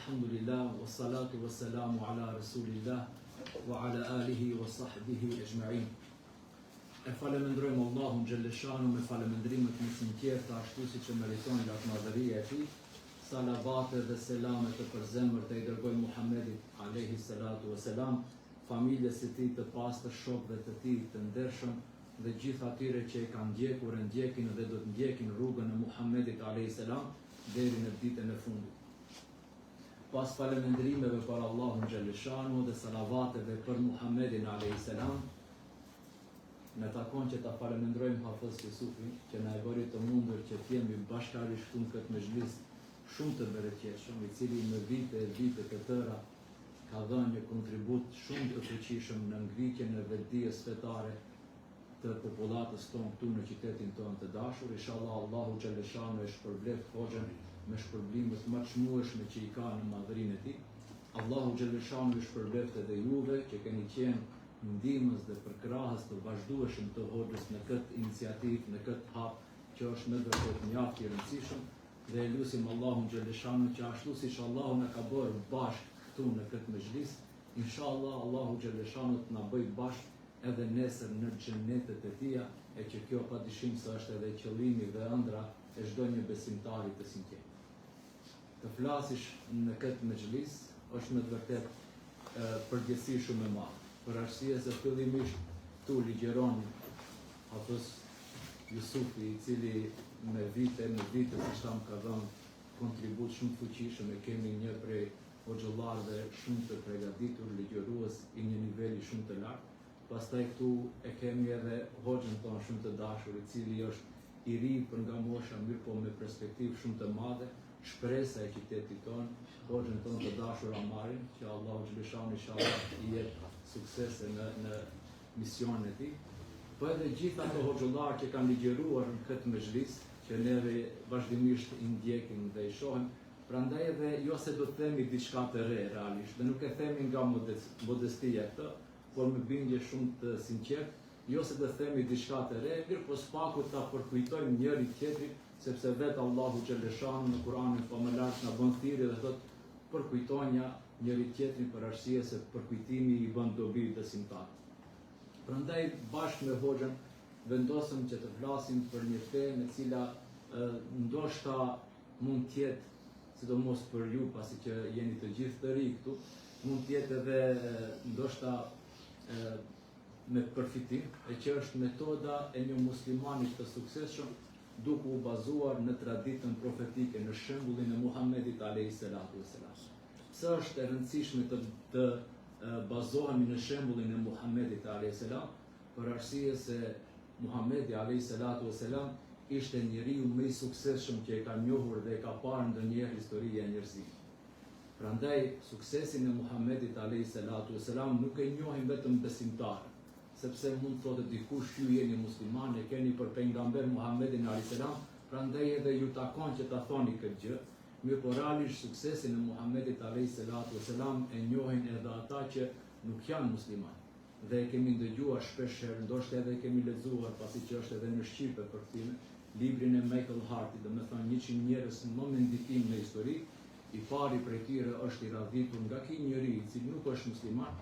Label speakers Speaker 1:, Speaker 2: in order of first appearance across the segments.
Speaker 1: Alhamdulillah, wa salatu wa salamu ala Rasulillah, wa ala alihi wa sahbihi ajma'in. E falemendrojmë Allahun Gjelleshanu me falemendrimet më sinqerta ashtu si që meriton lartëmadhëria e tij. Salavate dhe selamet të përzemër të i dërgojmë Muhammedit alayhi salatu wa salam, familjes së tij të pastër, shokëve të tij të ndershëm dhe gjithë atyre që e kanë ndjekur, ndjekin dhe do të ndjekin rrugën e Muhammedit alayhi salam deri në ditën e fundit. Pas falemendrimeve për Allahun Gjelleshanu dhe salavateve për Muhammedin alayhi salam, në takon që ta falemendrojmë Hafiz Jusufin, që na e bëri të mundur që t'jemi bashkërisht këtu në këtë mezhlis shumë të bereqetshëm, i cili në vite e vite të tëra ka dhënë një kontribut shumë të fuqishëm në ngritjen e vetdijes fetare të popullatës tonë këtu në qytetin tonë të dashur. Inshallah Allahu Gjelleshanu e shpërbleft hoxhën me shpërblimet më të çmueshme që i ka në madhërinë e tij. Allahu Gjelleshanu e shpërbleft edhe juve që keni qenë ndihmës dhe përkrahës të vazhdueshëm të hoxhës në këtë iniciativë, në këtë hap që është me vërtet mjaft i rëndësishëm, dhe e lutim Allahun Gjelleshanu që ashtu siç Allahu na ka bërë bashkë këtu në këtë mezhlis, inshallah Allahu Gjelleshanu të na bëj bashkë edhe nesër në xhenetet e tija, e që kjo padyshim se është edhe qëllimi dhe ëndra e çdo një besimtari të sinqert. Të flasish në këtë mezhlis është me të vërtet përgjegjësi shumë e madhe. Për arsye se fillimisht tu ligjeron Hafiz Jusufi, i cili me vite si shtam ka dhënë kontribut shumë fuqishëm, e kemi një prej hoxhallarëve shumë të përgatitur, ligjërues i një niveli shumë të lartë. Pastaj këtu e kemi edhe hoxhën tonë shumë të dashur, i cili është i ri për nga mosha, mirë po me perspektivë shumë të madhe, shpresa e qytetit tonë, hoxhën tonë të dashur Amarin, që Allahu Gjelleshanu inshallah i jep suksese në misionin e tij. Po edhe gjithë ato hoxhallarë që kanë ligjëruar në këtë mezhlis, që neve vazhdimisht i ndjekim dhe i shohim, prandaj edhe jo se do të themi diçka të re realisht, dhe nuk e themi nga modestia këtë, por me bindje shumë të sinqert, jo se do të themi diçka të re, mirë po spaku ta përkujtojmë njëri tjetrin, sepse vetë Allahu Gjelleshanu në Kur'anin famëlar na bën thirrje dhe thotë përkujtonja njëri tjetrin për arsye se përkujtimi i bën dobi besimtarit. Prandaj bashkë me hoxhën vendosëm që të flasim për një temë e cila ndoshta mund të jetë, sidomos për ju pasi që jeni të gjithë të ri këtu, mund të jetë edhe ndoshta me përfitim, e që është metoda e një muslimanit të suksesshëm duke u bazuar në traditën profetike, në shembullin e Muhammedit alayhi salatu wassalam. Pse është e rëndësishme të bazohemi në shembullin e Muhammedit alayhi salam, për arsye se Muhammedi alayhi salatu wassalam ishte njeriu më i suksesshëm që e ka njohur dhe e ka parë ndonjëherë historia e njerëzimit. Prandaj suksesin e Muhammedit alayhi salatu wassalam nuk e njohin vetëm besimtarët, sepse mund të thotë dikush ju jeni musliman, e keni për pejgamber Muhammedin alayhi salam, prandaj edhe ju takon që ta thoni këtë gjë. Mirë po realisht suksesin e Muhammedit alayhi salatu wassalam e njohin edhe ata që nuk janë musliman. Dhe e kemi ndëgjuar shpeshherë, ndoshta edhe e kemi lexuar pasi që është edhe në shqipe përkthime, librin e Michael Hartit, domethënë 100 njerëz më me ndikim në histori, i pari prej tyre është i radhitur nga ky njeri i cili nuk është musliman,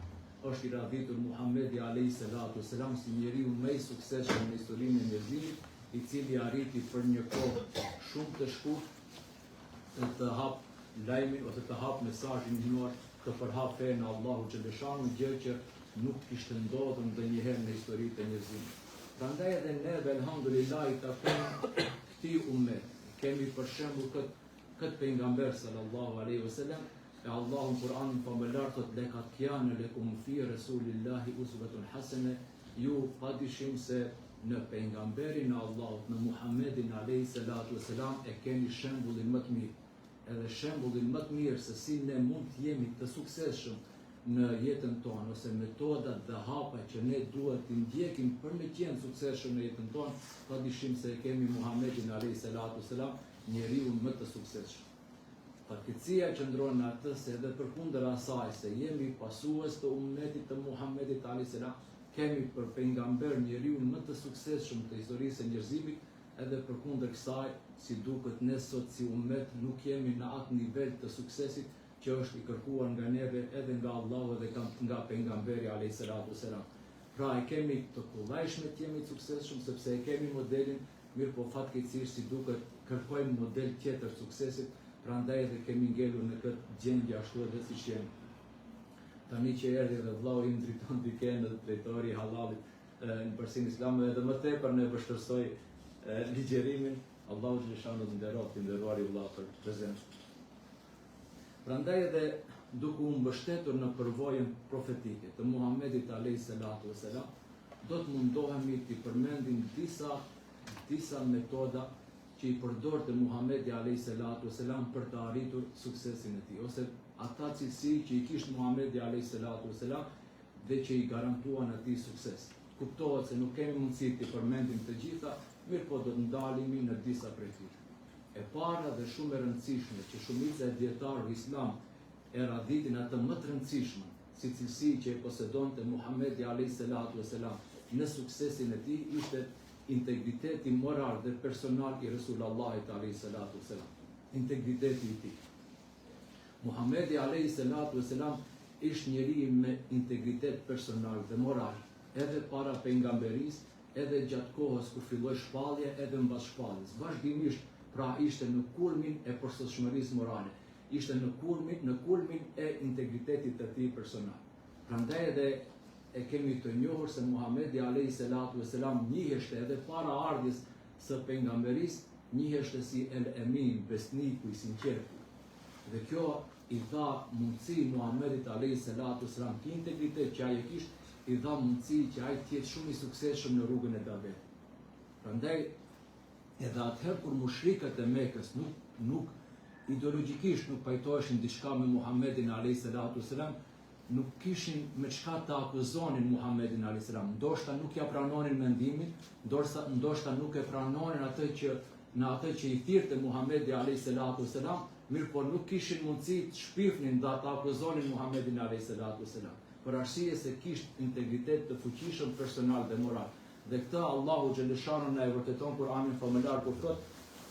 Speaker 1: është i radhitur Muhammedi alayhi salatu wassalam si njeriu më i suksesshëm në historinë e njerëzimit, i cili arriti për një kohë shumë të shkurtë të hap lajmin ose të hap mesazhin hyjnor, të përhap fenë Allahu Gjelleshanu, gjë që nuk kishte ndodhur ndonjëherë në historitë e njerëzimit. Prandaj edhe neve elhamdulillah i takon këtij ummet. Kemi për shembull këtë pejgamber sallallahu alaihi wasallam, e Allahu në Kur'anin famëlar thotë lekat kana lekum fi rasulillahi uswatun hasane, ju padyshim se në pejgamberin e Allahut, në Muhammedin alayhi salatu wassalam e keni shembullin më të mirë. Edhe shembullin më të mirë se si ne mund të jemi të suksesshëm në jetën tonë, ose metodat dhe hapa që ne duhet të ndjekim për me qenë suksesshëm në jetën tonë, padyshim se e kemi Muhammedin alayhi salatu wassalam, njeriu më të suksesshëm. Fatkeqësia qëndron në atë se edhe përkundër asaj se jemi pasues të ummetit të Muhammedit alayhi salam, kemi për pejgamber njeriu më të suksesshëm të historisë së njerëzimit, edhe përkundër kësaj, si duket ne sot si ummet nuk jemi në atë nivel të suksesit që është i kërkuar nga neve edhe nga Allahu edhe nga pejgamberi alayhis salam. Pra e kemi të kollajshme të jemi suksesshëm sepse e kemi modelin, mirë po fatkeqësisht si duket kërkojmë model tjetër suksesit, prandaj edhe kemi ngelur në këtë gjendje ashtu edhe siç jemi. Tani që erdhi edhe vllau im drejton dikën në drejtori i halalit në përsin islam edhe më tepër ne vështërsoj ligjërimin, Allahu xhaleshanu të nderoj të nderuari vëlla për prezencën. Prandaj edhe duke u mbështetur në përvojën profetike të Muhamedit alayhis salam, do të mundohemi të përmendim disa metoda që i përdorte Muhamedi alayhis salam për të arritur suksesin e tij, ose ata cilësi që i kishte Muhamedi alayhis salam dhe që i garantuan atij sukses. Kuptohet se nuk kemi mundësi të përmendim të gjitha, mirë po do të ndalemi në disa prej tyre. E para dhe shumë e rëndësishme që shumica e dietarëve islam e radhitin atë më të rëndësishme, si cilësi që e posedonte Muhamedi alayhis salam në suksesin e tij, ishte integriteti moral dhe personal i Resulullahit alayhis salam. Integriteti i tij. Muhamedi alayhis salam ishte njeri me integritet personal dhe moral, edhe para pejgamberisë, edhe gjatë kohës kur filloi shpallja, edhe mbas shpalljes. Vazhdimisht pra ishte në kulmin e përsosshmërisë morale, ishte në kulmin e integritetit të tij personal. Prandaj edhe e kemi të njohur se Muhamedi alayhis salam njiheshte edhe para ardhjes së pejgamberisë, njiheshte si el-Emin, besniku i sinqertë. Dhe kjo i dha mundësi Muhamedit alayhis salam të integritet që ai e kishte, i dha mundësi që ai të jetë shumë i suksesshëm në rrugën e davetit. Prandaj edhe atëherë kur mushrikët e Mekës nuk ideologjikisht nuk pajtoheshin diçka me Muhamedit alayhis salam, nuk kishin me çka të akuzonin Muhamedit alayhis salam. Ndoshta nuk ja pranonin mendimin, ndoshta nuk e pranonin atë që i thirrte Muhamedi alayhis salam, mirë po nuk kishin mundësi të shpifnin dhe të akuzonin Muhamedit alayhis salam. Për arsye se kishte integritet të fuqishëm personal dhe moral. Dhe këtë Allahu xhaleshanu na e vërteton Kur'anin famëlar kur thotë: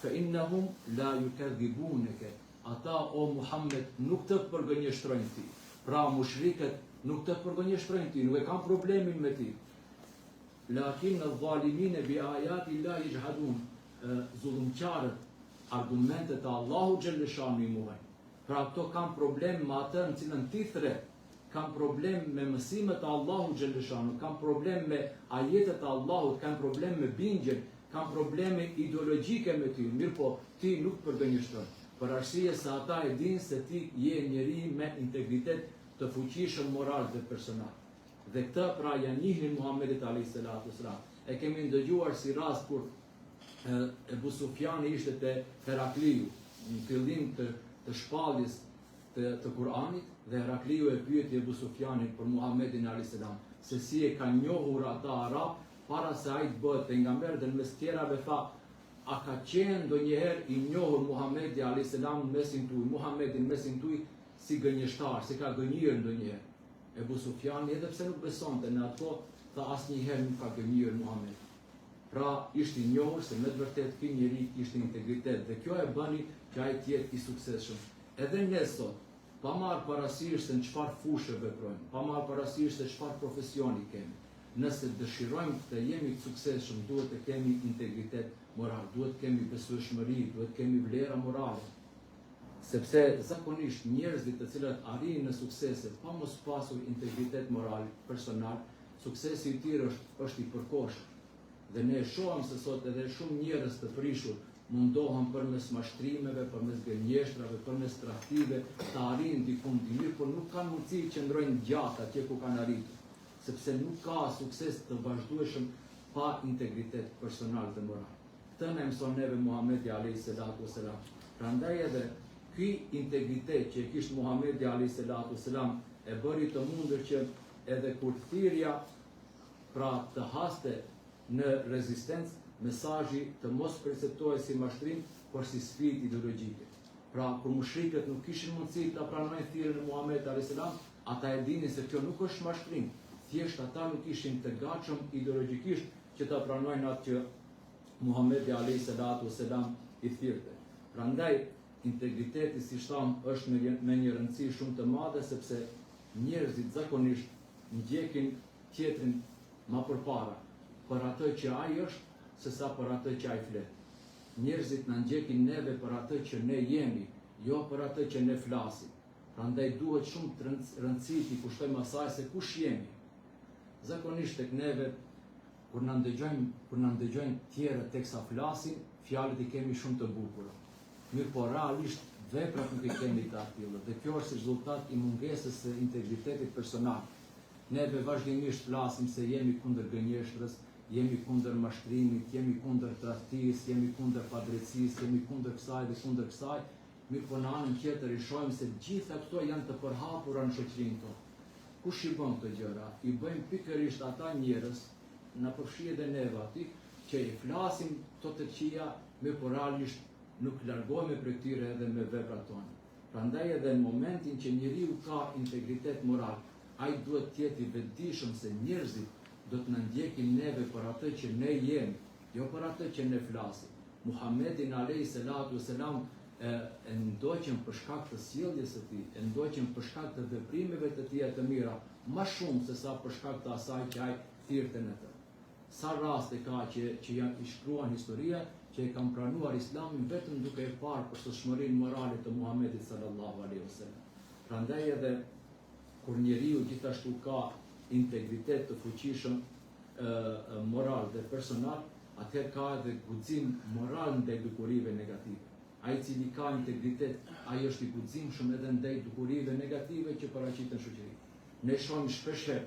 Speaker 1: "Fa innahum la yukadhibunaka." Ata o Muhammed nuk të përgënjeshtrojnë ti. Pra mushrikët nuk të përgënjeshtrojnë ti, nuk e kanë problemin me ti. Lakin adh-dhalimin bi ayati llahi yajhadun. Zullumqtarët argumentet e Allahu xhaleshanu i muhajnë. Pra ato kanë problem me atë në cilën ti thret. Kam problem me mësimet e Allahu xhaleshanu, kam problem me ajetet e Allahut, kam problem me bindjen, kam probleme ideologjike me ty, mirë po ti nuk përgënjeshtron. Për arsye se ata e dinë se ti je njeri me integritet të fuqishëm moral dhe personal. Dhe këtë pra ja njihnin Muhamedit alayhis salam. E kemi ndëgjuar si rast kur Ebu Sufjani ishte te Herakliu në fillim të shpalljes të Kur'anit, dhe Herakliu e pyeti Ebu Sufjanin për Muhamedit alayhis salam, se si e ka njohur ata arab para se ai të bëhet pejgamber, dhe në mes tjerave tha: a ka qenë ndonjëherë i njohur Muhamedi alayhis salam në mesin tuaj, Muhamedi në mesin tuaj si gënjeshtar, si ka gënjur ndonjëherë? Ebu Sufjani, edhe pse nuk besonte në ato, tha asnjëherë nuk ka gënjur Muhamedi. Pra ishte i njohur se me të vërtetë ky njeri kishte integritet dhe kjo e bëni që ai të jetë i suksesshëm. Edhe ne sot, pa marrë parasysh se në çfarë fushë veprojmë, pa marrë parasysh se çfarë profesioni kemi. Nëse dëshirojmë të jemi të suksesshëm, duhet të kemi integritet moral, duhet të kemi besueshmëri, duhet të kemi vlera morale. Sepse zakonisht njerëzit të cilët arrijnë në suksese pa mos pasur integritet moral personal, suksesi i tyre është i përkohshëm. Dhe ne shohim se sot edhe shumë njerëz të prishur mundohen përmes mashtrimeve, përmes gënjeshtrave, përmes tradhtive të arrijnë diku mirë, por nuk kanë mundësi që ndrojnë gjatë atje ku kanë arritur, sepse nuk ka sukses të vazhdueshëm pa integritet personal dhe moral. Këtë na mëson neve Muhamedi alayhis salam. Prandaj edhe ky integritet që e kishte Muhamedi alayhis salam e bëri të mundur që edhe kur thirrja pra të haste në rezistencë, mesazhi të mos perceptohej si mashtrim, por si sfidë ideologjike. Pra, kur mushrikët nuk kishin mundësi ta pranojnë thirrjen e Muhamedit alayhis salam, ata e dinin se kjo nuk është mashtrim. Thjesht ata nuk ishin të gatshëm ideologjikisht që ta pranojnë atë që Muhamedi alayhis salam i thirrte. Prandaj integriteti, si thamë, është me një rëndësi shumë të madhe, sepse njerëzit zakonisht ndjekin tjetrin ma përpara për atë që ai është, sesa për atë që ai flet. Njerëzit na ndjekin neve për atë që ne jemi, jo për atë që ne flasim. Prandaj duhet shumë të rëndësi t'i kushtojmë asaj se kush jemi. Zakonisht tek neve, kur na ndëgjojnë tjerët teksa flasim, fjalët i kemi shumë të bukura. Mirë po realisht veprat nuk i kemi të atill, dhe kjo është rezultat i mungesës së integritetit personal. Neve vazhdimisht flasim se jemi kundër gënjeshtrës, jemi kundër mashtrimit, jemi kundër tradhtisë, jemi kundër padrejtisë, jemi kundër kësaj dhe kundër kësaj. Mirë po në anën tjetër i shohim se gjitha këto janë të përhapura në shoqërinë tonë. Kush i bën këto gjëra? I bëjmë pikërisht ata njerëz, na përfshi edhe neve aty, që i flasim këto të këqija, mirë po realisht nuk largohemi prej tyre edhe me veprat tona. Prandaj edhe në momentin që njeriu ka integritet moral, ai duhet të jetë i vetëdijshëm se njerëzit do të na ndjekin neve për atë që ne jemi, jo për atë që ne flasim. Muhamedit alayhi salatu wasalam e ndoqën për shkak të sjelljes së tij, e ndoqën për shkak të veprimeve të tija të mira, më shumë se sa për shkak të asaj që ai thirrte në të. Sa raste ka që janë i shkruan historia që e kanë pranuar Islamin vetëm duke e parë përshtatshmërinë morale të Muhamedit sallallahu alaihi wasallam. Prandaj edhe kur njeriu gjithashtu ka integritet të fuqishëm moral dhe personal, atëherë ka edhe guxim moral ndaj dukurive negative. Ai i cili ka integritet, ai është i guximshëm edhe ndaj dukurive negative që paraqiten në shoqëri. Ne shohim shpeshherë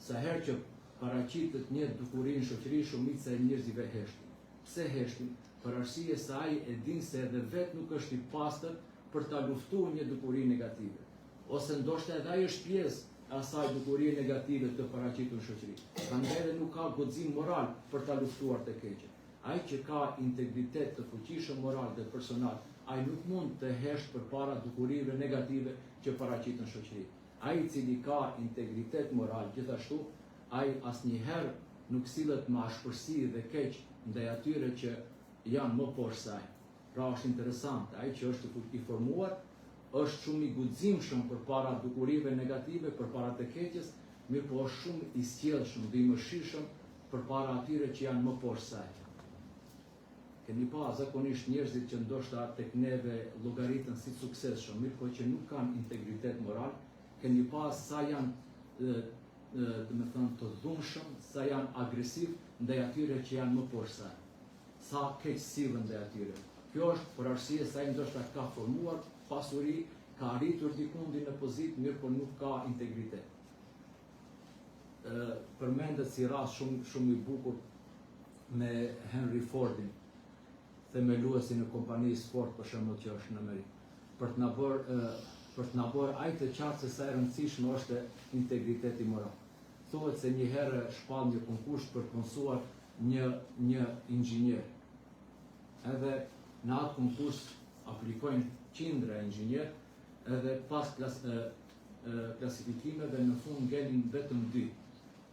Speaker 1: sa herë që paraqitet një dukuri në shoqëri, shumica e njerëzve heshtin. Pse heshtin? Për arsye se ai e din se edhe vetë nuk është i pastër për ta luftuar një dukuri negative. Ose ndoshta edhe ai është pjesë asaj dukurie negative të paraqitur në shoqëri. Prandaj edhe nuk ka guxim moral për ta luftuar të keqen. Ai që ka integritet të fuqishëm moral dhe personal, ai nuk mund të hesht përpara dukurive negative që paraqiten në shoqëri. Ai i cili ka integritet moral gjithashtu, ai asnjëherë nuk sillet me ashpërsi dhe keq ndaj atyre që janë më poshtë saj. Pra është interesant, ai që është i formuar është shumë i guximshëm përpara dukurive negative, përpara të keqes, mirë po është shumë i sjellshëm dhe i mëshirshëm përpara atyre që janë më poshtë saj. Keni pa zakonisht njerëzit që ndoshta tek neve llogaritën si suksesshëm, mirë po që nuk kanë integritet moral, keni pa sa janë të dhunshëm, sa janë agresiv ndaj atyre që janë më poshtë saj. Sa keq sillen ndaj atyre. Kjo është për arsye se ai ndoshta ka formuar pasuri, ka arritur dikundi në pozitë, mirë po nuk ka integritet. Përmendet si rast shumë i bukur me Henry Fordin, themeluesin e kompanisë Ford për shembull që është në Amerikë. Për të na bërë ai të qartë se sa e rëndësishme është integriteti moral. Thuhet se një herë shpall një konkurs për të mësuar një inxhinier. Edhe në atë konkurs aplikojnë qindra inxhinier, edhe pas klasifikimeve në fund ngelin vetëm 2,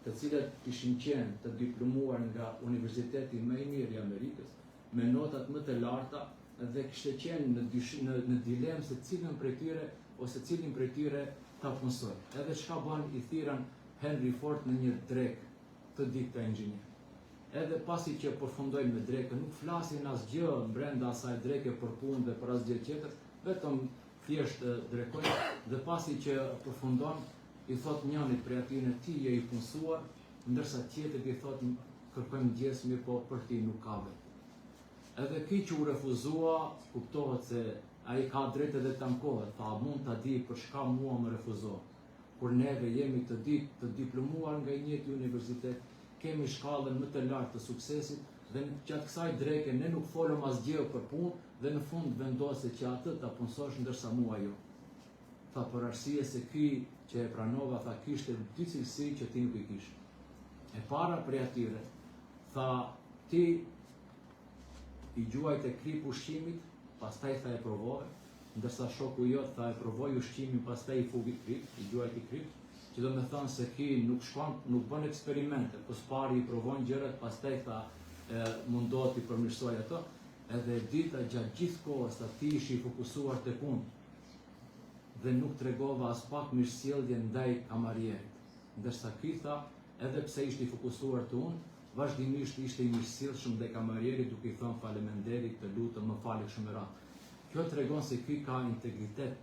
Speaker 1: të cilët ishin qenë të diplomuar nga Universiteti më i mirë i Amerikës, me notat më të larta, dhe kishte qenë në dilemë se cilin prej tyre ta punësoj. Edhe çka bën, i thirrën Henry Ford në një drekë të ditë të inxhinier. Edhe pasi që përfundoi me drekën, nuk flasin asgjë brenda asaj dreke për punë dhe për asgjë tjetër, vetëm thjesht drekojnë, dhe pasi që përfundon, i thot njënit prej atyre ti je i punësuar, ndërsa tjetrit i thot kërkojmë ndjes, mirë po për ti nuk ka vetë. Edhe ky që u refuzua, kuptohet se ai ka drejtë edhe të ankohet, tha mund ta di për çka mua më refuzohet. Kur neve jemi të diplomuar nga njëjti universitet, kemi shkallën më të lartë të suksesit, dhe gjatë kësaj dreke ne nuk folëm asgjë për punë, dhe në fund vendoset që atë ta punësosh ndërsa mua jo. Tha për arsye se ky që e pranova, tha kishte dy cilësi që ti nuk i kishe. E para prej atyre, tha ti i gjuajt e krip ushqimit, pastaj tha e provoj, ndërsa shoku jot tha e provoj ushqimin, pastaj i fugi krip, i gjuajt i krip, që do me thënë se ki nuk bën eksperimente, pos pari i provojnë gjërat, pastaj tha mundohet i përmirësoj ato, edhe dita gjatë gjithë kohës ti ishi fokusuar tek unë dhe nuk tregova as pak mirësjellje ndaj kamarierit. Ndërsa ky tha, edhe pse ishte i fokusuar te unë, vazhdimisht ishte i mirësjellshëm ndaj kamarierit duke i thënë faleminderit, të lutem, më fali kështu me radhë. Kjo tregon se ky ka integritet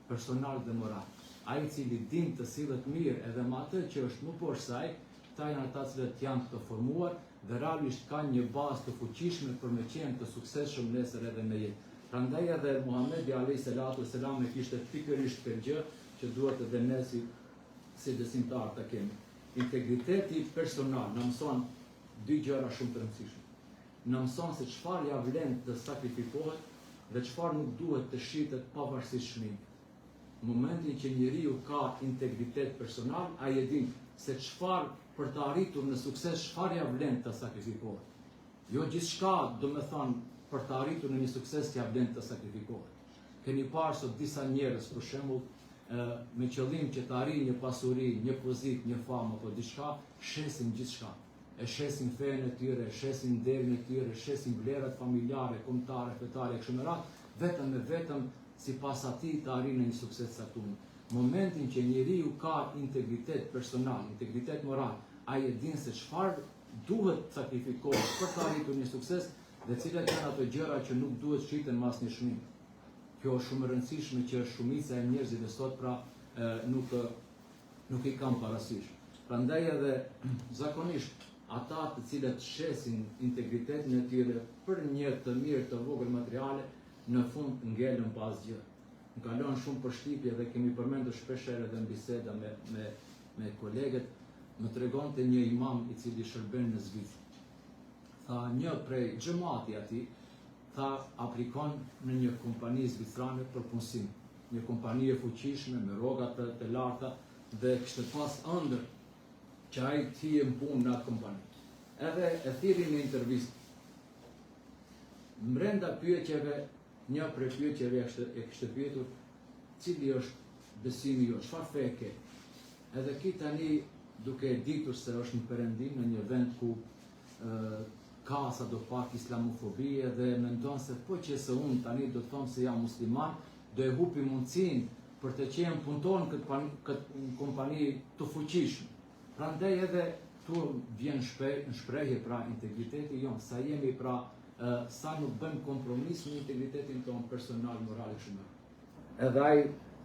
Speaker 1: personal dhe moral. Ai i cili din të sillet mirë edhe me atë që është më poshtë saj, këta janë ata që janë të formuar dhe realisht kanë një bazë të fuqishme për me qenë të suksesshëm nesër edhe me jetë. Prandaj edhe Muhamedi alayhi salatu wasalam e kishte pikërisht këtë gjë që duhet edhe ne si besimtar ta kemi. Integriteti personal na mëson dy gjëra shumë të rëndësishme. Na mëson se çfarë ja vlen të sakrifikohet dhe çfarë nuk duhet të shitet pavarësisht çmimit. Në momentin që njeriu ka integritet personal, ai e din se çfarë për të arritur në sukses, çfarë ja vlen të sakrifikohet. Jo gjithçka, domethënë, për të arritur në një sukses ja vlen të sakrifikohet. Keni parë sot disa njerëz, për shembull, me qëllim që të arrijnë një pasuri, një pozitë, një famë apo diçka, shesin gjithçka. E shesin fenë e tyre, e shesin nderin e tyre, e shesin vlerat familjare, kombëtare, fetare, kështu me radhë, vetëm e vetëm sipas atij të arrijnë një sukses saktum. Momentin që njeriu ka integritet personal, integritet moral, ai e din se çfarë duhet të sakrifikohet për të arritur një sukses dhe cilat janë ato gjëra që nuk duhet shiten me asnjë çmim. Kjo është shumë e rëndësishme që shumica e njerëzve sot nuk i kanë parasysh. Prandaj edhe zakonisht ata të cilët shesin integritetin e tyre për një të mirë të vogël materiale, në fund ngelen pa asgjë. Më kalon shumë përshtypje dhe kemi përmendur shpeshherë edhe në biseda me kolegët, më tregonte një imam i cili shërben në Zvicër. Tha një prej xhamati atij, tha aplikon në një kompani zvicrane për punësim. Një kompani e fuqishme me rroga të larta dhe kishte pas ëndër që ai të hije në punë në atë kompani. Edhe e thiri në intervistë. Brenda pyetjeve, një prej pyetjeve e kishte pyetur cili është besimi jo, çfarë fe ke? Edhe ki tani duke ditur se është në perëndim në një vend ku ka sa do pak islamofobie dhe mendon se po që se unë tani do të them se jam musliman, do e hupi mundësinë për të qenë punëtor në këtë kompani të fuqishme. Prandaj edhe tu vjen në shprehje pra integriteti jon, sa jemi pra sa nuk bëjmë kompromis në integritetin tonë personal, moral e shumë. Edhe ai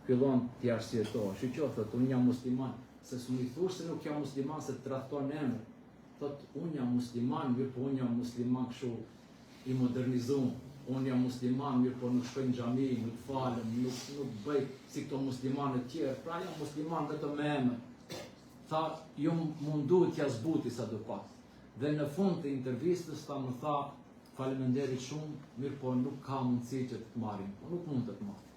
Speaker 1: fillon t'i arsyetohet. Shqo, thot, unë jam musliman, se s'u i thush se nuk jam musliman se të tradhton emër. Thot, unë jam musliman, mirë po unë jam musliman kështu i modernizuar. Unë jam musliman, mirë po nuk shkoj në xhami, nuk falem, nuk bëj si këto muslimanë të tjerë. Pra jam musliman vetëm me emër. Tha, jo mundu t'ja zbuti sa do pak. Dhe në fund të intervistës ta më tha, faleminderit shumë, mirë po nuk ka mundësi që të marrim, po nuk mund të marrim.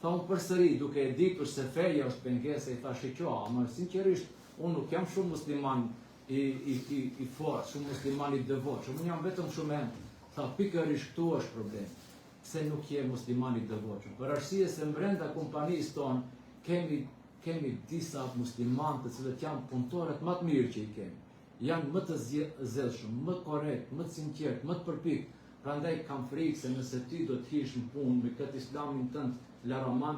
Speaker 1: Tha unë përsëri, duke e ditur se feja është pengesa, i tha shqo, ama sinqerisht, unë nuk jam shumë musliman i fort, shumë musliman i devotshëm, unë jam vetëm shumë emër. Tha pikërisht këtu është problem, pse nuk je musliman i devotshëm. Për arsye se brenda kompanisë tonë kemi disa muslimanë të cilët janë punëtorët më të mirë që i kemi. Janë më të zellshëm, më korrekt, më të sinqert, më të përpik. Prandaj kam frikë se nëse ti do të hish në punë me këtë islamin tënd laraman,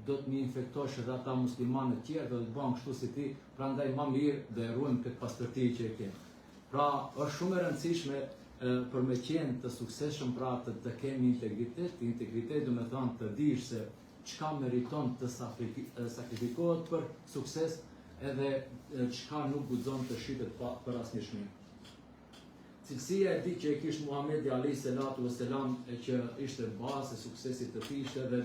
Speaker 1: do të më infektosh edhe ata muslimanë të tjerë dhe do të bëhen kështu si ti, prandaj më mirë do e ruajmë këtë pastërti që e kemi. Pra, është shumë e rëndësishme për me qenë të suksesshëm, pra të kemi integritet. Integritet do të thonë të dish se çka meriton të sakrifikohet për sukses, edhe çka nuk guxon të shitet për asnjë çmim. Cilësia e që e kishte Muhamedi alayhi salatu wasalam e që ishte bazë e suksesit të tij ishte edhe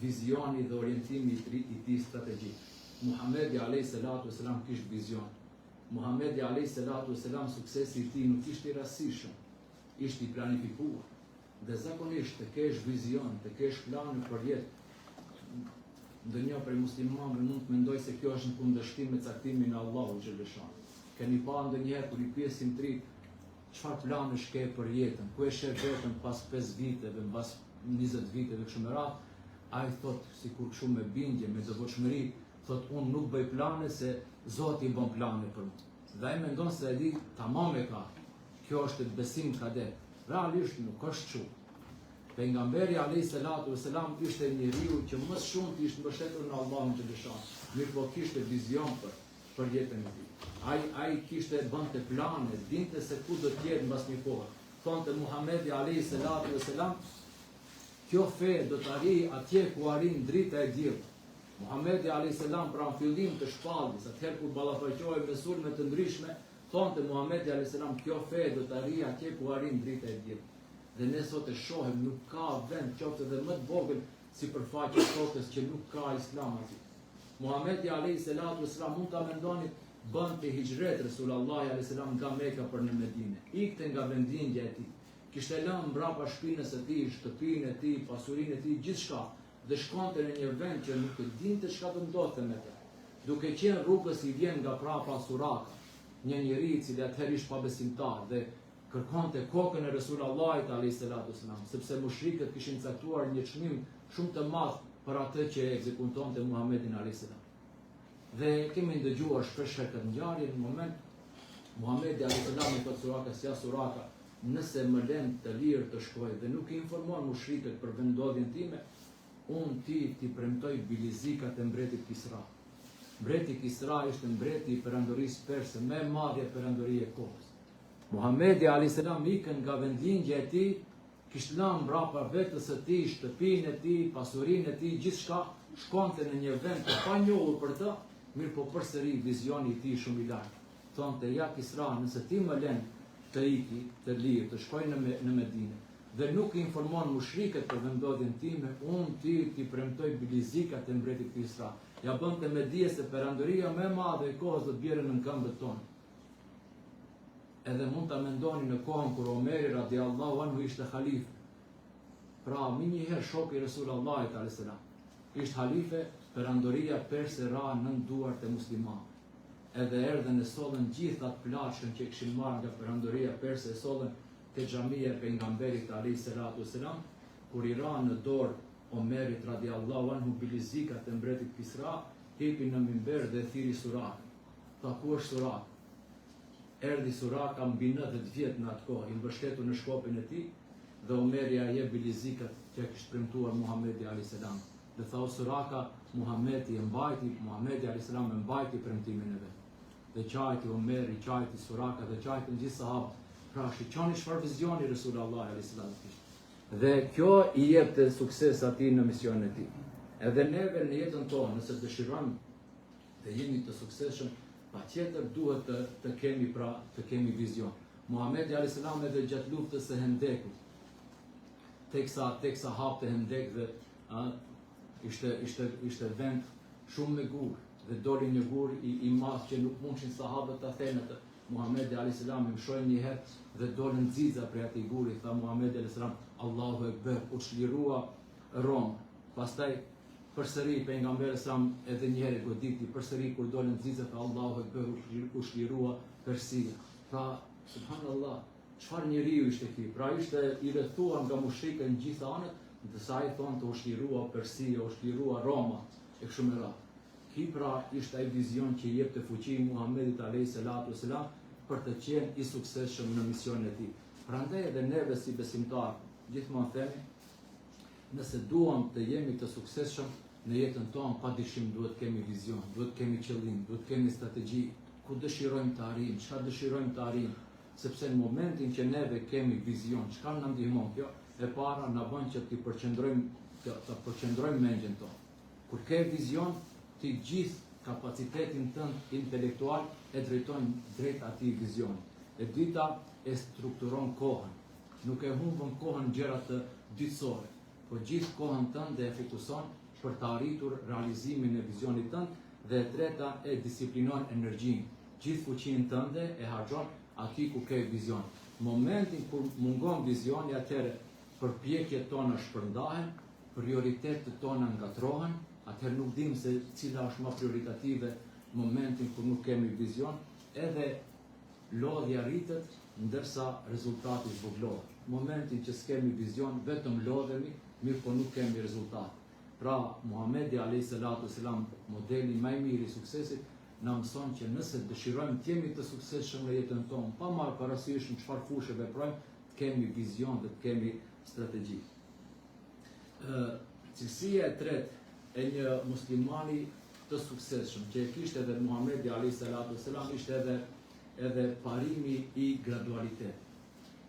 Speaker 1: vizioni dhe orientimi i tij strategjik. Muhamedi alayhi salatu wasalam kishte vizion. Muhamedi alayhi salatu wasalam suksesi i tij nuk ishte i rastishëm, ishte i planifikuar. Dhe zakonisht të kesh vizion, të kesh plane për jetë, ndonjë prej muslimanëve mund të mendoj se kjo është në kundërshtim me caktimin e Allahut xhaleshan. Keni pa ndonjëherë kur i pyesim tri çfarë planesh ke për jetën, ku e sheh veten pas 5 viteve, pas 20 viteve kështu me radhë, ai thot sikur kështu me bindje, me devotshmëri, thot unë nuk bëj plane se Zoti i bën plane për mua. Dhe ai mendon se ai tamam e ka. Kjo është besim kadet. Realisht nuk është kështu. Pejgamberi alayhis salatu vesselam ishte njeriu që më shumë ishte mbështetur në Allahun xhaleshan. Mirë po kishte vizion për jetën e tij. Ai kishte bënte plane, dinte se ku do të jetë mbas një kohe. Thonte Muhamedi alayhis salatu vesselam, kjo fe do të arrijë atje ku arrin drita e diellit. Muhamedi alayhis salam pra në fillim të shpalljes, atëherë kur ballafaqohej me sulme të ndryshme, thonte Muhamedi alayhis salam, kjo fe do të arrijë atje ku arrin drita e diellit. Dhe ne sot e shohim, nuk ka vend qoftë edhe më të vogël sipërfaqe tokës që nuk ka islam aty. Muhamedi alayhis salatu vesselam mund ta mendoni bënte hijret Resulullah alayhis salam nga Mekka për në Medinë. Ikte nga vendindja e tij. Kishte lënë mbrapa shpinës së tij, shtëpinë e tij, pasurinë e tij, gjithçka, dhe shkonte në një vend që nuk e dinte çka do ndodhte me të. Duke qenë rrugës i vjen nga prapa Suraka, një njeri i cili atëherë ishte pabesimtar dhe kërkonte kokën e Resulullahit alayhis salatu vesselam, sepse mushrikët kishin caktuar një çmim shumë të madh për atë që ekzekutonte Muhamedit alayhis salam. Dhe kemi ndëgjuar shpesh këtë ngjarje në moment Muhamedi alayhis salam i thotë Surakës, ja Suraka, nëse më lën të lirë të shkoj dhe nuk i informon mushrikët për vendodhjen time, unë ti premtoj bilizikat e mbretit Kisra. Mbreti Kisra ishte mbreti i perandorisë perse, më e madhe perandori e kohës. Muhamedi alayhis salam ikën nga vendlindja e tij, kishte lënë mbrapa vetes së tij, shtëpinë e tij, pasurinë e tij, gjithçka, shkonte në një vend të panjohur për të, mirë po përsëri vizioni i tij shumë i lartë. Thonte, ja Kisra, nëse ti më lën të iki, të lirë, të shkoj në Medinë, dhe nuk i informon mushrikët për vendodhjen time, unë ti premtoj bilizikat e mbretit Kisra. Ja bënte me dije se perandoria më e madhe e kohës do të bjerë në këmbët tonë. Edhe mund ta mendoni në kohën kur Omeri radiallahu anhu ishte halife. Pra, më njëherë shoku i Resulullahit alayhis salam ishte halife, perandoria perse ra nën duart e muslimanëve. Edhe erdhën e sollën gjithë atë plaçkën që kishin marrë nga perandoria perse, e sollën te xhamia e pejgamberit alayhis salatu vesselam, kur i ra në dorë Omerit radiallahu anhu bilizikat e mbretit Kisra, hipi në mimber dhe thiri Surakën. Tha, ku është Suraka? Erdhi Suraka mbi 90 vjet në atë kohë, i mbështetur në shkopin e tij, dhe Omeri ia jep bilizikat që kishte premtuar Muhamedi alayhis salam. Dhe tha, o Suraka, Muhamedi alayhis salam e mbajti premtimin e vet. Dhe qajti Omeri, qajti Suraka dhe qajti gjithë sahabët. Pra, shiqoni çfarë vizioni Resulullah alayhis salam kishte. Dhe kjo i jepte sukses atij në misionin e tij. Edhe neve në jetën tonë, nëse dëshirojmë të jemi të suksesshëm, patjetër duhet të kemi vizion. Muhamedi alayhis salam edhe gjatë luftës së Hendekut, teksa hapte Hendek dhe ishte vend shumë me gur, dhe doli një gur i madh që nuk mundshin sahabët ta thënë atë. Muhamedi alayhis salam i mshoi një herë dhe dolën nxiza prej atij guri, tha Muhamedi alayhis salam, Allahu Ekber, u çlirua Rom. Pastaj përsëri pejgamberi sa edhe një herë goditi, përsëri kur dolën nxiza, tha Allahu Ekber, u çlirua Persia. Pra, subhanallahu, çfarë njeriu ishte ky? Pra ishte i rrethuar nga mushrikët në gjithë anët, ndërsa ai thonte u çlirua Persia, u çlirua Roma e kështu me radhë. Ky pra ishte ai vizion që i jepte fuqi Muhamedit alayhis salatu vesselam për të qenë i suksesshëm në misionin e tij. Prandaj edhe neve si besimtarë gjithmonë themi, nëse duam të jemi të suksesshëm në jetën tonë, padyshim duhet kemi vizion, duhet kemi qëllim, duhet kemi strategji, ku dëshirojmë të arrijmë, çka dëshirojmë të arrijmë, sepse në momentin që neve kemi vizion, çka na ndihmon kjo? E para na bën që të përqendrojmë mendjen tonë. Kur ke vizion, ti gjithë kapacitetin tënd intelektual e drejton drejt atij vizioni. E dyta, e strukturon kohën. Nuk e humbën kohën gjëra të dytësore, por gjithë kohën tënde e fokuson për të arritur realizimin e vizionit tënd, dhe e treta, e disiplinon energjinë. Gjithë fuqinë tënde e harxhon aty ku ke vizion. Momentin kur mungon vizioni, atëherë përpjekjet tona shpërndahen, prioritetet tona ngatrohen, atëherë nuk dim se cila është më prioritative momentin kur nuk kemi vizion, edhe lodhja rritet, ndërsa rezultati zhvoglohet. Momentin që s'kemi vizion, vetëm lodhemi, mirë po nuk kemi rezultat. Pra, Muhamedi alayhis salatu vesselam, modeli më i mirë i suksesit, na mëson që nëse dëshirojmë të jemi të suksesshëm në jetën tonë, pa marrë parasysh në çfarë fushë veprojmë, kemi vizion dhe të kemi strategji. Cilësia e tretë e një muslimani të suksesshëm, që e kishte edhe Muhamedi alayhi salatu wasalam, ishte edhe parimi i gradualitetit.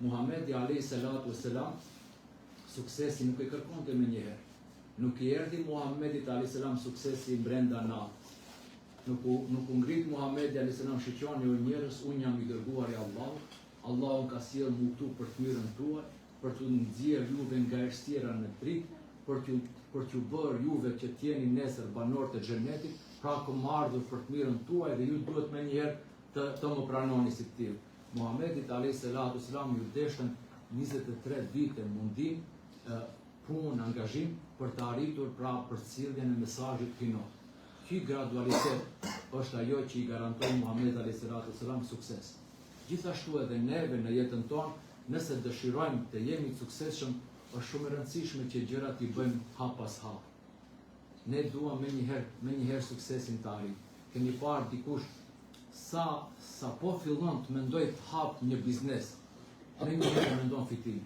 Speaker 1: Muhamedi alayhi salatu wasalam suksesi nuk e kërkonte me njëherë. Nuk i erdhi Muhamedit alayhi salam suksesi brenda natës. Nuk u ngrit Muhamedi alayhi salam shiqoni o njerëz, unë jam i dërguar i Allahut. Allahu ka sjell mua këtu për të mirën tuaj, për t'u nxjerr juve nga errësira në trit, për t'ju bërë juve që t'jeni nesër banorë të xhenetit, pra kam ardhur për të mirën tuaj dhe ju duhet më njëherë të më pranoni si tillë. Muhamedit alayhi salatu wasalam ju deshën 23 vite mundim, punë, angazhim për të arritur pra përcjelljen e mesazhit kinor. Ky gradualitet është ajo që i garanton Muhamedi alayhi salatu wasalam sukses. Gjithashtu edhe neve në jetën tonë, nëse dëshirojmë të jemi të suksesshëm, është shumë e rëndësishme që gjërat i bëjmë hap pas hap. Ne duam me njëherë suksesin të arrijmë. Keni parë dikush sa po fillon të mendoj të hap një biznes, me njëherë mendon fitim.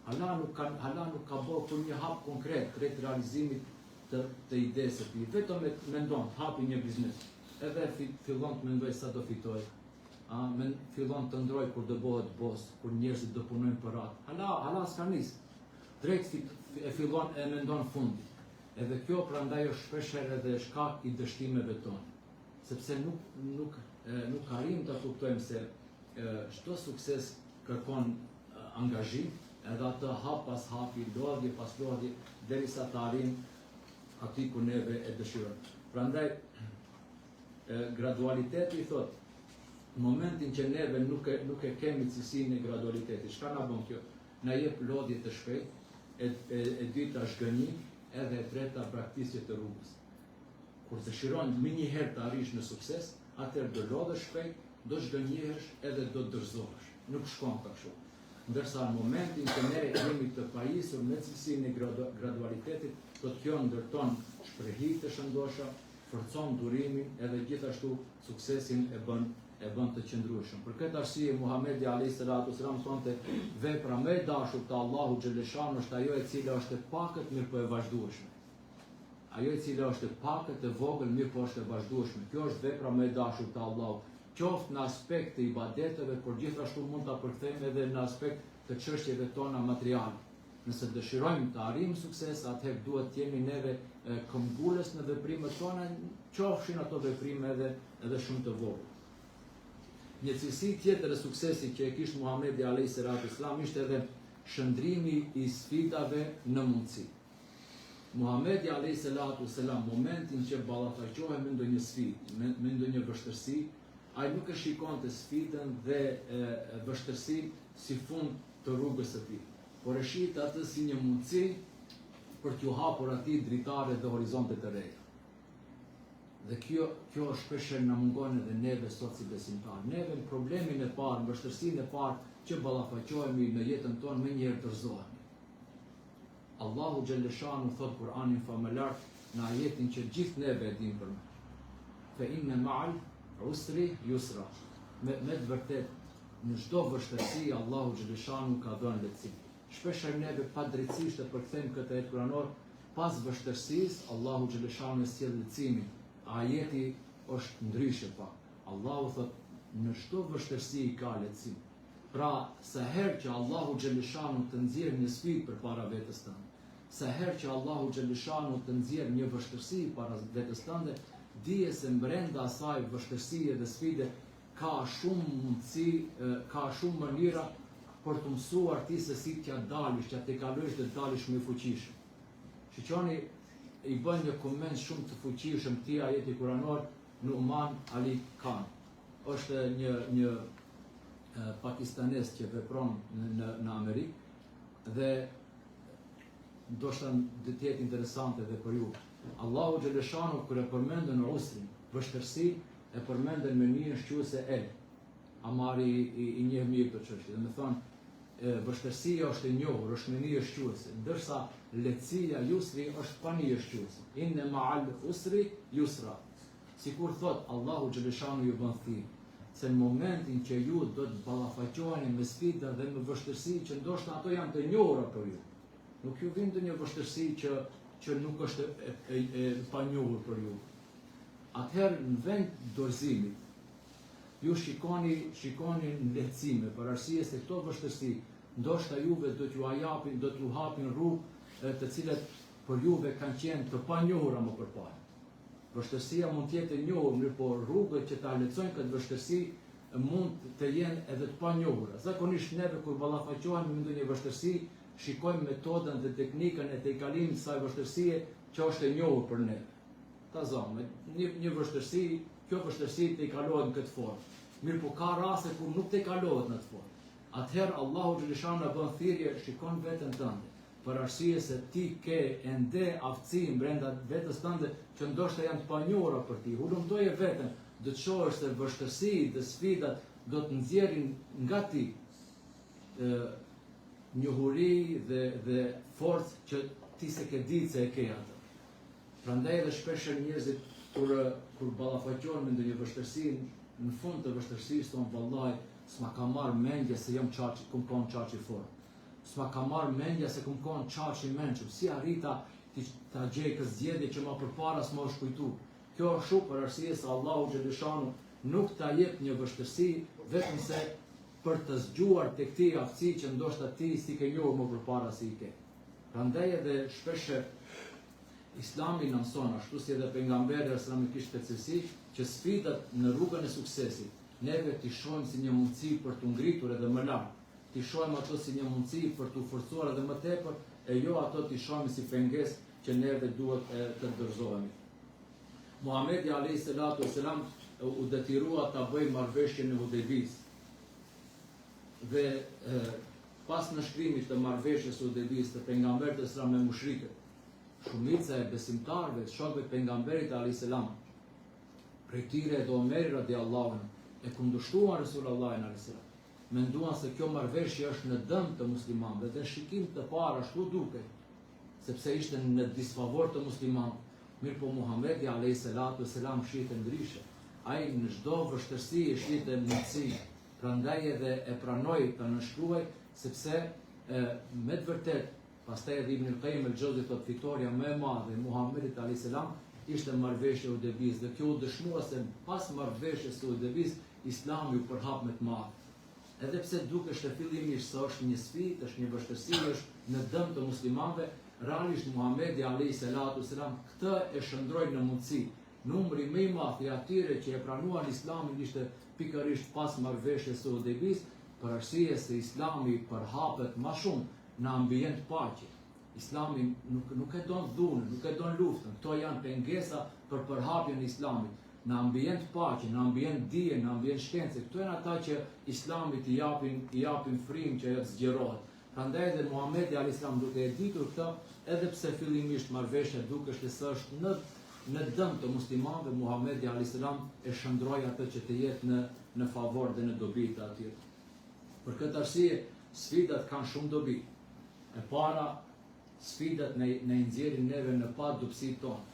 Speaker 1: Hala nuk ka bërë për një hap konkret drejt realizimit të idesë të tij. Vetëm mendon të hapi një biznes, edhe fillon të mendoj sa do fitoj. Fillon të ndroj kur do bëhet bos, kur njerëzit do punojnë për atë. Hala s'ka nis. Drejt e fillon e mendon fundi. Edhe kjo prandaj është shpeshherë edhe shkak i dështimeve tona. Sepse nuk arrim të kuptojmë se çdo sukses kërkon angazhim, edhe atë hap pas hapi, lodhje pas lodhje, derisa të arrim aty ku neve e dëshirojmë. Prandaj gradualiteti thotë, në momentin që neve nuk e kemi cilësinë e gradualitetit, çka na bën kjo? Na jep lodhje të shpejtë, e dyta zhgënjim, edhe e treta braktisje të rrugës. Kur dëshiron më njëherë të arrish në sukses, atëherë do lodhesh shpejt, do zhgënjehesh edhe do dërzohesh. Nuk shkon kështu. Ndërsa në momentin që ne jemi të pajisur me cilësinë e gradualitetit, do të kjo ndërton shprehje të shëndosha, forcon durimin edhe gjithashtu suksesin e bën të qëndrueshëm. Për këtë arsye Muhamedi alayhi salatu wasalam thonte, vepra më e dashur te Allahu xhaleshanu është ajo e cila është e pakët mirë po e vazhdueshme. Ajo e cila është e pakët e vogël mirë po është e vazhdueshme. Kjo është vepra më e dashur te Allahu. Qoftë në aspekt të ibadeteve, por gjithashtu mund ta përkthejmë edhe në aspekt të çështjeve tona materiale. Nëse dëshirojmë të arrijmë sukses, atëherë duhet të jemi neve këmbgulës në veprimet tona, qofshin ato veprime edhe shumë të vogla. Një cilësi tjetër e suksesit që e kishte Muhamedi alayhi salatu wasalam ishte edhe shëndrimi i sfidave në mundësi. Muhamedi alayhi salatu wasalam, momentin që ballafaqohej me ndonjë sfidë, me ndonjë vështirësi, ai nuk e shikonte sfidën dhe vështirësinë si fund të rrugës së tij, por e shihte atë si një mundësi për t'u hapur atij dritare dhe horizonte të reja. Dhe kjo shpeshherë na mungon edhe neve sot si besimtarë. Neve në problemin e parë, në vështirësinë e parë që ballafaqohemi në jetën tonë, më njëherë dorëzohemi. Allahu xhaleshanu thot Kur'anin famëlar në ajetin që gjithë neve e dimë për më. Fe inne ma'al usri yusra. Me të vërtet, në çdo vështirësi Allahu xhaleshanu ka dhënë lehtësi. Shpeshherë neve padrejtisht e përkthejmë këtë ajet kuranor, pas vështirësisë Allahu xhaleshanu e sjell lehtësimin. Ajeti është ndryshe pak. Allahu thot, në çdo vështirësi ka lehtësi. Pra, sa herë që Allahu xhaleshanu të nxjerr një sfidë përpara vetes tënde, sa herë që Allahu xhaleshanu të nxjerr një vështirësi para vetes tënde, dije se brenda asaj vështirësie dhe sfide ka shumë mundësi, ka shumë mënyra për të mësuar ti se si t'ja dalësh, që te kalosh dhe dalësh më i fuqishëm. Shiqoni, i bën një koment shumë të fuqishëm këtij ajeti kuranor Numan Ali Khan. Është një pakistanes që vepron në Amerikë dhe ndoshta do të jetë interesante edhe për ju. Allahu xhaleshanu kur e përmendën usrin, vështirësi, e përmendën me një shquese el. Amari i njeh mirë këtë çështje. Do të thonë vështirësia është e njohur, është me një shquese, ndërsa lehtësia yusri është pa një shquese. Inne ma'al usri yusra. Sikur thot Allahu xhaleshanu ju bën thirrje. se në momentin që ju do të ballafaqoheni me sfida dhe me vështirësi që ndoshta ato janë të njohura për ju. Nuk ju vjen ndonjë vështirësi që nuk është e panjohur për ju. Atëherë në vend dorëzimit ju shikoni në lehtësime për arsye se këto vështirësi ndoshta juve do t'ju hapin rrugë të cilat për juve kanë qenë të panjohura më përpara. Vështirësia mund të jetë e njohur, mirë po rrugët që ta lehtësojnë këtë vështirësi mund të jenë edhe të panjohura. Zakonisht neve kur ballafaqohemi me ndonjë vështirësi, shikojmë metodën dhe teknikën e tejkalimit të kësaj vështirësie që është e njohur për ne. Ta zonë, një vështirësi, kjo vështirësi tejkalohet në këtë formë. Mirë po ka raste kur nuk tejkalohet në këtë formë. Atëherë Allahu xhaleshanu na bën thirrje, shikon veten tënde, për arsye se ti ke ende aftësi brenda vetes tënde që ndoshta janë të panjohura për ti. Hulumtoje veten, do të shohësh se vështirësitë dhe sfidat do të nxjerrin nga ti njohuri dhe forcë që ti se ke ditë se e ke atë. Prandaj edhe shpesh njerëzit kur ballafaqohen me ndonjë vështirësi, në fund të vështirësisë thonë vallahi s'ma ka marrë mendje se jam kum kon çaçi fort. S'ma ka marrë mendja se kum kon çaçi mençur. Si arrita ta gjej këtë zgjedhje që më përpara s'ma është kujtuar. Kjo është shumë për arsye se Allahu xhaleshanu nuk ta jep një vështirësi vetëm se për të zgjuar tek ti aftësi që ndoshta ti si ke njohur më përpara si i ke. Prandaj edhe shpesh Islami na mëson, ashtu si edhe pejgamberi sallallahu kishte përcjellsi që sfidat në rrugën e suksesit neve t'i shohim si një mundësi për t'u ngritur edhe më lart. T'i shohim ato si një mundësi për t'u forcuar edhe më tepër, e jo ato t'i shohim si pengesë që neve duhet të dorëzohemi. Muhamedi alayhi salatu wasalam u detyrua ta bëjë marrëveshjen e Hudejbis. Dhe pas nënshkrimit të marrëveshjes së Hudejbis të pejgamberit sallallahu me mushrikët, shumica e besimtarëve, shokëve të pejgamberit alayhi salam, prej tyre edhe Omeri radiallahu anhu, e kundërshtuan Resulullahin alayhi salam. Menduan se kjo marrëveshje është në dëm të muslimanëve dhe shikim të parë ashtu duket, sepse ishte në disfavor të muslimanëve. Mirë po Muhamedi alayhi salatu wasalam shihte ndryshe. Ai në çdo vështirësi e shihte mundësi. Prandaj edhe e pranoi të nënshkruaj sepse me të vërtet pastaj edhe Ibn al-Qayyim al-Jawzi thotë fitoria më e madhe e Muhamedit alayhi salam ishte marrëveshja e Hudejbis dhe kjo u dëshmua se pas marrëveshjes së Hudejbis Islami u përhap me të madh. Edhe pse dukeshte fillimisht se është një sfidë, është një vështirësi, është në dëm të muslimanëve, realisht Muhamedi alayhi salatu wasalam këtë e shndroi në mundësi. Numri më i madh i atyre që e pranuan Islamin ishte pikërisht pas marrëveshjes së Hudejbis, për arsye se Islami përhapet më shumë në ambient paqe. Islami nuk e don dhunën, nuk e don luftën. Këto janë pengesa për përhapjen e Islamit. Në ambient paqe, në ambient dije, në ambient shkence, këto janë ata që Islamit i japin frym që ajo të zgjerohet. Prandaj edhe Muhamedi alayhis salam duke e ditur këtë, edhe pse fillimisht marrëveshja dukeshte se është në dëm të muslimanëve, Muhamedi alayhis salam e shndroi atë që të jetë në favor dhe në dobi të atyre. Për këtë arsye, sfidat kanë shumë dobi. E para, sfidat në nxjerrin neve në padupsitë tonë.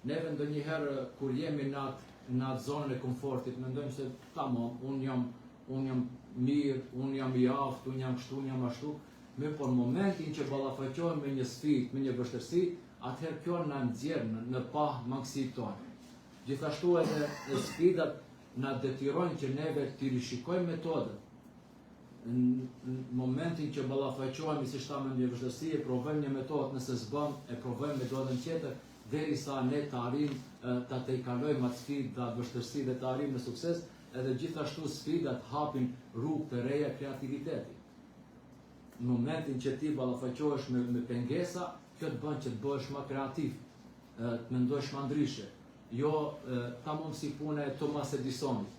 Speaker 1: Neve ndonjëherë kur jemi në atë zonën e komfortit, mendojmë se tamam, unë jam mirë, unë jam i aftë, unë jam kështu, unë jam ashtu. Mirë, por në momentin që ballafaqohem me një sfidë, me një vështirësi, atëherë kjo na nxjerr në pamangësitë tonë. Gjithashtu edhe sfidat na detyrojnë që neve të rishikojmë metodën. Në momentin që ballafaqohemi si shtamë një vështirësi, e provojmë një metodë, nëse s'bën, e provojmë metodën tjetër, derisa ne të arrijmë ta tejkalojmë atë sfidë, atë vështirësi dhe të arrijmë në sukses, edhe gjithashtu sfidat hapin rrugë të reja kreativiteti. Në momentin që ti ballafaqohesh me pengesa, kjo të bën që të bëhesh më kreativ, të mendosh më ndryshe. Jo tamam si puna e Thomas Edisonit.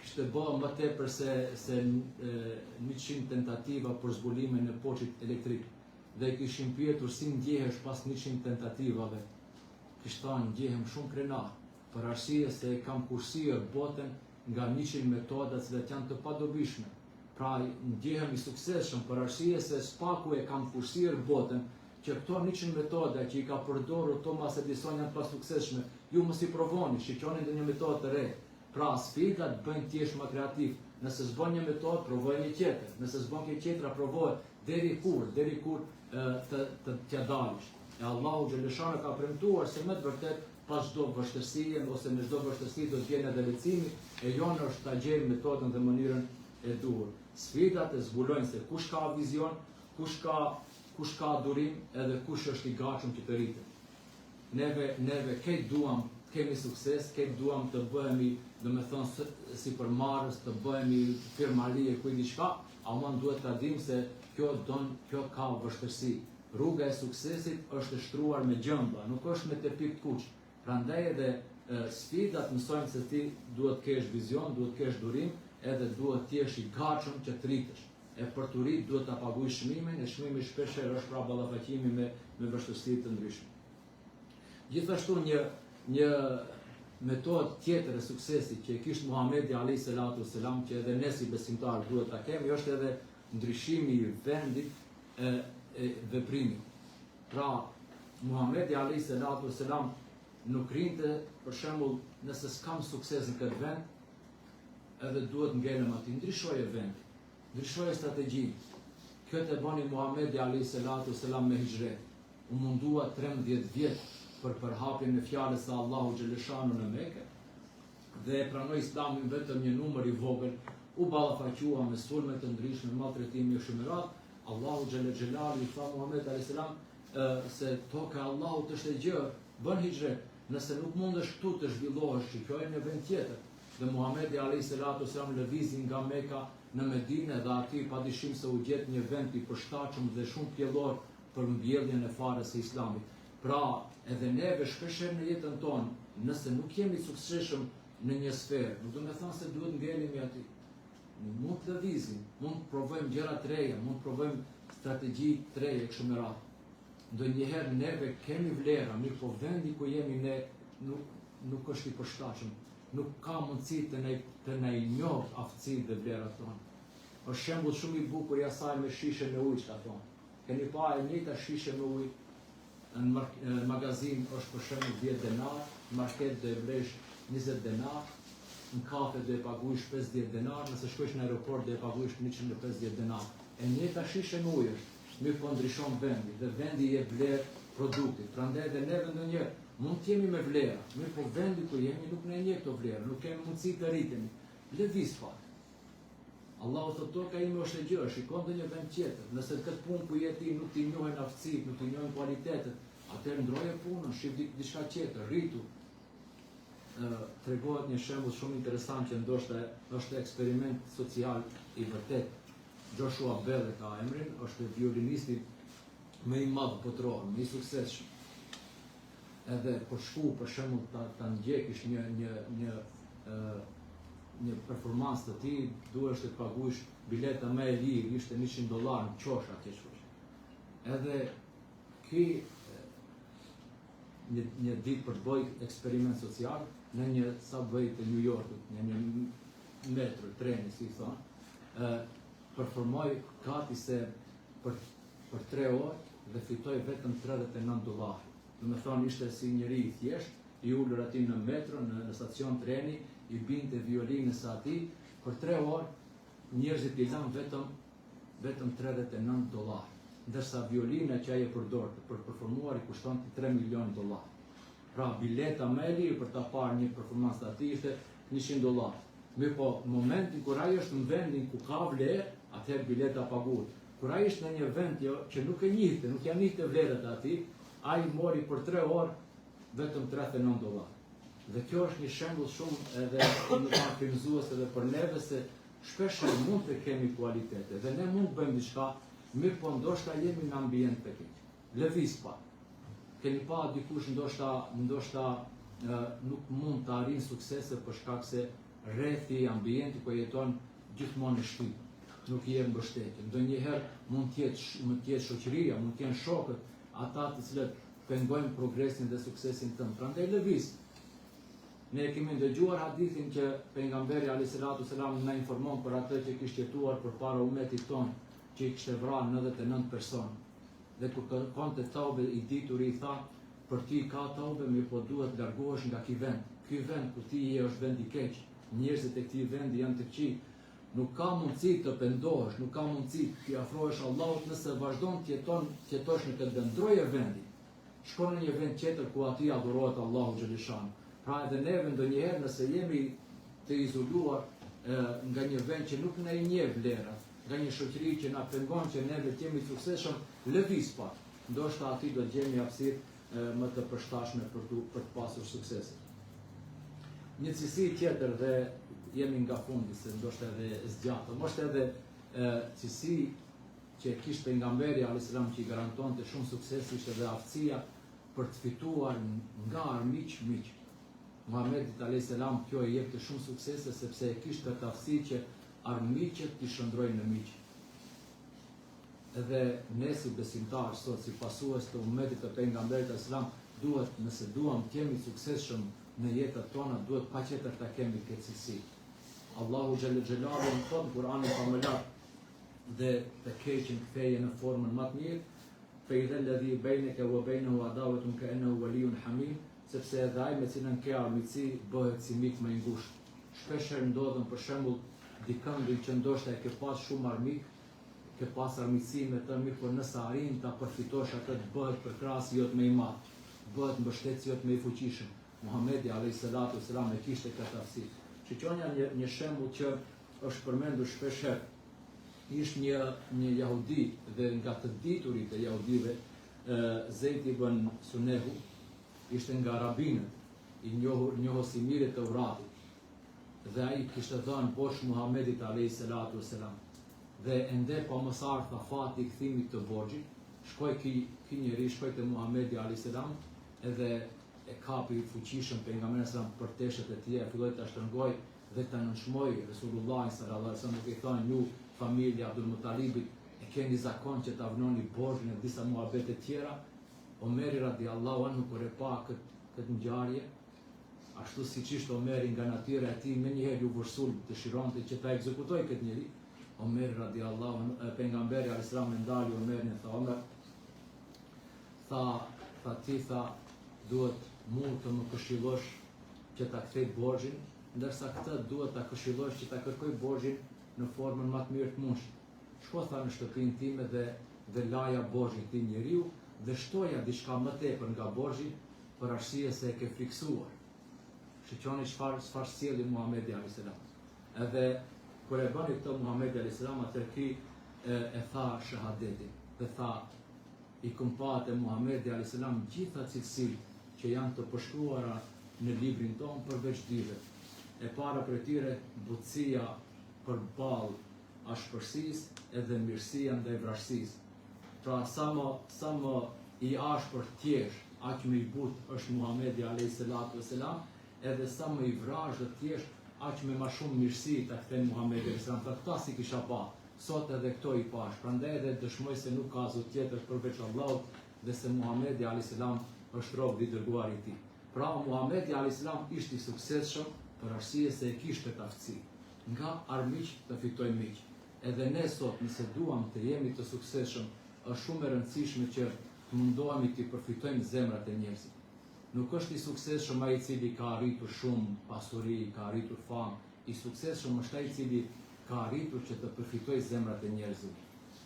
Speaker 1: Kishte bërë më tepër se 100 tentativa për zbulimin e poçit elektrik. Dhe kishin pyetur si ndjehesh pas 100 tentativave. Kishte thënë ndjehem shumë krenar, për arsye se kam kursyer botën nga 100 metoda që janë të padobishme. Pra ndjehem i suksesshëm për arsye se spaku e kam kursyer botën që këto 100 metoda që i ka përdorur Thomas Edison janë pa suksesshme. Ju mos i provoni, shiqoni ndonjë metodë të re. Pra sfidat bëjnë t'jesh më kreativ. Nëse s'bën një metodë, provoj një tjetër. Nëse s'bën kjo tjetra, provoj deri kur të t'ja dalish. E Allahu xhaleshano ka premtuar se me të vërtet pas çdo vështirësie ose me çdo vështirësi do të vjen edhe lehtësimi, e jonë është ta gjejmë metodën dhe mënyrën e duhur. Sfidat e zbulojnë se kush ka vizion, kush ka durim, edhe kush është i gatshëm që të rritet. Neve këtë duam, kemi sukses, këtë duam të bëhemi, domethënë si përmarrës, të bëhemi firmarie ku diçka, ama duhet ta dimë se kjo ka vështirësi. Rruga e suksesit është e shtruar me gjëmba, nuk është me tepik të kuq. Prandaj edhe sfidat mësojnë se ti duhet të kesh vizion, duhet të kesh durim, edhe duhet të jesh i gatshëm që të rritesh. E për të rrit duhet ta paguash çmimin, e çmimi shpeshherë është pra ballafaqimi me vështirësi të ndryshme. Gjithashtu një metodë tjetër e suksesit që e kishte Muhamedi alayhis salatu wassalam, që edhe ne si besimtar duhet ta kemi, është edhe ndryshimi i vendit e veprimit. Pra, Muhamedi alayhis salatu wassalam nuk rinte, për shembull, nëse s'kam sukses në këtë vend, edhe duhet ngelem aty, ndryshoje vend, ndryshoje strategji. Këtë e bani Muhamedi alayhis salatu wassalam me hijret. U mundua 13 vjet për përhapjen e fjalës së Allahu xhaleshanu në Mekë, dhe e pranoi Islamin vetëm një numër i vogël, u ballafaqua me sulme të ndryshme, maltretime e shumërat. Allahu xhelalu i tha Muhamedit alayhis salam se toka e Allahut është e gjerë, bën hijret. Nëse nuk mundesh këtu të zhvillohesh, shikoj në vend tjetër. Dhe Muhamedi alayhis salatu wasalam lëvizi nga Meka në Medinë, dhe aty padyshim se u gjet një vend i përshtatshëm dhe shumë pjellor për mbjelljen e farës së Islamit. Pra, edhe neve shpeshherë në jetën tonë, nëse nuk jemi të suksesshëm në një sferë, nuk do të thonë se duhet ngelemi aty. Mund të lëvizim, mund të provojmë gjëra të reja, mund të provojmë strategji të reja kështu me radhë. Ndonjëherë neve kemi vlera, mirë po vendi ku jemi ne nuk është i përshtatshëm, nuk ka mundësi të na i njohë aftësitë dhe vlerat tonë. Është shembull shumë i bukur i asaj me shishe me ujë, ka thonë. Keni pa e njëjta shishe me ujë në magazin është për shembull 10 denar, në market do e blesh 20 denar, në kafe do e paguash 50 denar, nëse shkosh në aeroport do e paguash 150 denar. E njëjta shishe me ujë është, mirë po ndryshon vendi, dhe vendi jep vlerë produktit. Prandaj edhe neve ndonjëherë mund të jemi me vlera, mirë po vendi ku jemi nuk na njeh këto vlera, nuk kemi mundësi të rritemi. Lëviz pak. Allahu thotë toka ime është e gjerë, shikon ndonjë vend tjetër. Nëse këtë punë ku je ti nuk t'i njohin aftësitë, nuk t'i njohin kualitetet, atëherë ndroje punën, shif diçka tjetër, rritu. Tregohet një shembull shumë interesant që ndoshta është eksperiment social i vërtet. Joshua Bell e ka emrin, është violinisti më i madh botror, më i suksesshëm. Edhe po shku për shembull ta ndjekish një performancë të tij, duhesh të paguash bileta më e lirë, ishte $100 në qosh atje shkosh. Edhe ky një ditë për të bëjë eksperiment social në një subway të New Yorkut, në një metro, treni, si thonë, performoi gati se për 3 orë dhe fitoi vetëm $39. Do të thonë ishte si njëri i thjesht, i ulur aty në metro, në stacion treni, i binte violinës atij, për 3 orë njerëzit i lanë vetëm $39, ndërsa violina që ai e përdorte për performuar i kushtonte $3 milion. Pra bileta më e lirë për ta parë një performancë të atij ishte $100. Mirë po, në momentin kur ai është në vendin ku ka vlerë, atëherë bileta paguhet. Kur ai është në një vend që nuk e njihte, nuk janë njihte vlerat e atij, ai mori për 3 orë vetëm $39. Dhe kjo është një shembull shumë edhe një frymëzues edhe për neve, se shpesh mund të kemi kualitete dhe ne mund të bëjmë diçka, mirë po ndoshta jemi në ambient të keq. Lëviz pak. Keni pa dikush ndoshta nuk mund të arrijë suksese për shkak se rrethi, ambienti ku jeton gjithmonë në shtyp, nuk i jep mbështetje. Ndonjëherë mund të jetë shoqëria, mund të jenë shokët, ata të cilët pengojnë progresin dhe suksesin tënd. Prandaj lëviz. Ne kemi dëgjuar hadithin që pejgamberi alayhis salatu selam na informon për atë që kishte jetuar përpara ummetit ton, që i kishte vrarë 99 persona. Dhe kur kërkonte taube i dituri i tha, për ti ka taube, mirë po duhet largohesh nga ky vend. Ky vend ku ti je është vend i keq. njerëzit e këtij vendi janë të këqij, nuk ka mundësi të pendohesh, nuk ka mundësi të afrohesh Allahut nëse vazhdon t'jetosh në këtë vend. Ndroje vendi. Shko në një vend tjetër ku aty adhurohet Allahu xhaleshan. Pra edhe neve ndonjëherë nëse jemi të izoluar nga një vend që nuk na i njeh vlerat, nga një shoqëri që na pengon që neve të jemi të suksesshëm, lëviz pak. Ndoshta aty do të gjejmë hapësirë më të përshtatshme për të pasur sukses. Një cilësi tjetër dhe jemi nga fundi, se ndoshta edhe zgjatë, është edhe cilësi që kishte pejgamberi alayhis salam që i garantonte shumë sukses, ishte edhe aftësia për të fituar nga armiq. Muhamedit alayhis salam kjo i jepte shumë suksese sepse e kishte këtë aftësi që armiqet t'i shndrojnë në miq. Edhe ne si besimtar sot, si pasues të ummetit të pejgamberit alayhis salam, duhet, nëse duam të jemi suksesshëm në jetën tona, duhet paqetër ta kemi këtë cilësi. Allahu xhallal xhelalu në thot Kur'anin famullar dhe të keqin ktheje në formën më të mirë, fe idha alladhi bainaka wa bainahu adawatun ka'annahu waliyyun hamim, sepse edhe ai me cilën ke armiqsi bëhet si mik më i ngushtë. Shpeshherë ndodhen për shembull dikëndin që ndoshta e ke pas shumë armik, ke pas armiqsi me të mirë, por nëse arrin ta përfitosh atë, bëhet përkrahas jot më i madh, bëhet mbështetës jot më i fuqishëm. Muhamedi alayhis salatu wassalam e kishte këtë aftësi. Shqonja një shembull që është përmendur shpeshherë. Ishte një jahudi dhe nga të diturit e jahudive, Zeid ibn Sunehu, ishte nga rabinët, i njohur si mirë të Tevratit. Dhe ai kishte dhënë bosh Muhamedit alayhis salatu wassalam. Dhe ende pa mos ardha fati i kthimit të borxhit, shkoi ky njeri te Muhamedi alayhis salam edhe e kapi i fuqishëm pejgamberin sallallahu për teshët e tij, filloi ta shtrëngoi dhe ta nënshmoi Resulullah sallallahu alaihi wasallam, duke thënë ju familja Abdul Muttalibit e keni zakon që ta vnoni borxhin e disa muhabete tjera. Omeri radiallahu anhu kur e pa këtë ngjarje, ashtu siç ishte Omeri nga natyra e tij, menjëherë u vërsul dëshironte që ta ekzekutoj këtë njeri. Omeri radiallahu anhu, pejgamberi alayhis salam e ndali Omerin e tha, Omer, tha duhet mu të më këshillosh që ta kthej borxhin, ndërsa këtë duhet ta këshillosh që ta kërkoj borxhin në formën më të mirë të mundshme. Shko tha në shtëpinë time dhe laja borxhin këtij njeriu dhe shtoja diçka më tepër nga borxhi për arsye se e ke fiksuar. Shiqoni çfarë sjellin Muhamedi alayhis salam. Edhe kur e bani këtë Muhamedi alayhis salam, atë ky e tha shahadetin dhe tha i kumpate Muhamedi alayhis salam gjitha cilësitë që janë të përshkruara në librin tonë përveç dyve. E para për tyre butësia përballë ashpërsisë edhe mirësia ndaj vrasësisë. Pra sa më i ashpër thjesht, aq më i butë është Muhamedi alayhis salatu wassalam, edhe sa më i vrazhë thjesht, aq më shumë mirësi ta kthen Muhamedi alayhis salam. Pra këta si kisha pa, sot edhe këto i pash. Prandaj edhe dëshmoj se nuk ka zot tjetër përveç Allahut dhe se Muhamedi alayhis salam është rob i dërguar i tij. Pra Muhamedi alayhis salam ishte i suksesshëm për arsye se e kishte këtë aftësi. Nga armiq të fitoj miq. Edhe ne sot nëse duam të jemi të suksesshëm, është shumë e rëndësishme që të mundohemi të përfitojmë zemrat e njerëzve. Nuk është i suksesshëm ai i cili ka arritur shumë pasuri, ka arritur famë. I suksesshëm është ai i cili ka arritur që të përfitojë zemrat e njerëzve.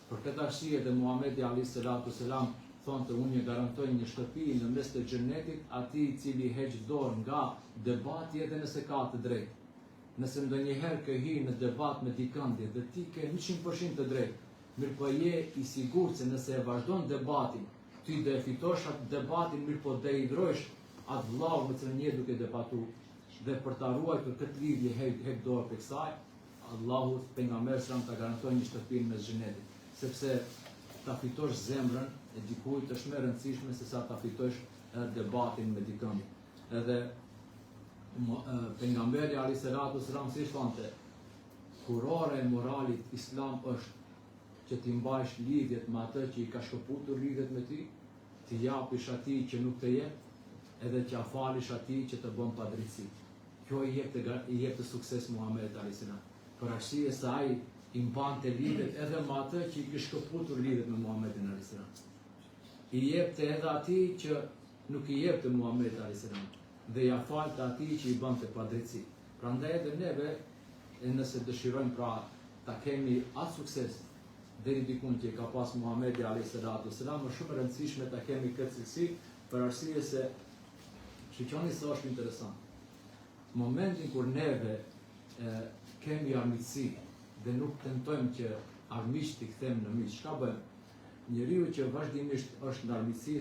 Speaker 1: Për këtë arsye dhe Muhamedi alayhis salatu wassalam thonë të unë garantoj një shtëpi në mes të xhenetit atij i cili heq dorë nga debati edhe nëse ka të drejtë. Nëse ndonjëherë ke hyrë në debat me dikëndje dhe ti ke 100% të drejtë, mirë po je i sigurt se nëse e vazhdon debatin, ti do e fitosh atë debatin, mirë po do i ndrojsh atë vllau me cilën je duke debatu dhe për ta ruajtur këtë lidhje heq dorë tek saj, Allahu pejgamberi sa ta garantoj një shtëpi në xhenetin, sepse ta fitosh zemrën e dikujt është më e rëndësishme se sa ta fitosh debatin me dikën. Edhe pejgamberi alayhis salatu wassalam si thonte, kurora e moralit islam është që ti mbajsh lidhjet me atë që i ka shkëputur lidhjet me ty, ti japish atij që nuk të jep, edhe që afalish atij që të bën padrejti. Kjo i jep të sukses Muhamedit alayhis salam. Për arsye se ai i mbante lidhjet edhe me atë që i ka shkëputur lidhjet me Muhamedit alayhis salam. I jepte edhe atij që nuk i jepte Muhamedit alayhis salam dhe ja falte atij që i bënte padrejti. Prandaj edhe neve, nëse dëshirojmë pra ta kemi atë sukses deri diku që ka pas Muhamedi alayhis salatu wassalam, është shumë e rëndësishme ta kemi këtë cilësi për arsye se shikoni se është interesant. Momentin kur neve kemi armiqësi dhe nuk tentojmë që armiqt i kthejmë në miq, çka bëjmë? Njeriu që vazhdimisht është në armiqësi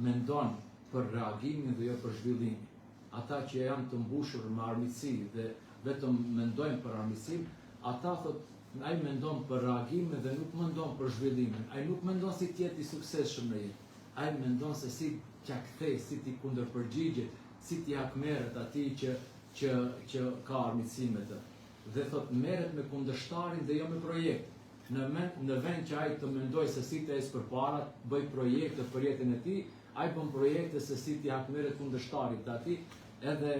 Speaker 1: mendon për reagimin dhe jo për zhvillimin. Ata që janë të mbushur me armiqësi dhe vetëm mendojnë për armiqësinë, ata thotë ai mendon për reagimin dhe nuk mendon për zhvillimin. Ai nuk mendon si të jetë i suksesshëm në jetë. Ai mendon se si t'ia kthej, si t'i kundërpërgjigjet, si t'i hakmerret atij që ka armiqësi me të. Dhe thotë merret me kundërshtarin dhe jo me projekt. Në vend që ai të mendoj se si të ecë përpara, bëj projekte për jetën e tij, ai bën projekte se si t'i hakmerret kundërshtarit të atij, edhe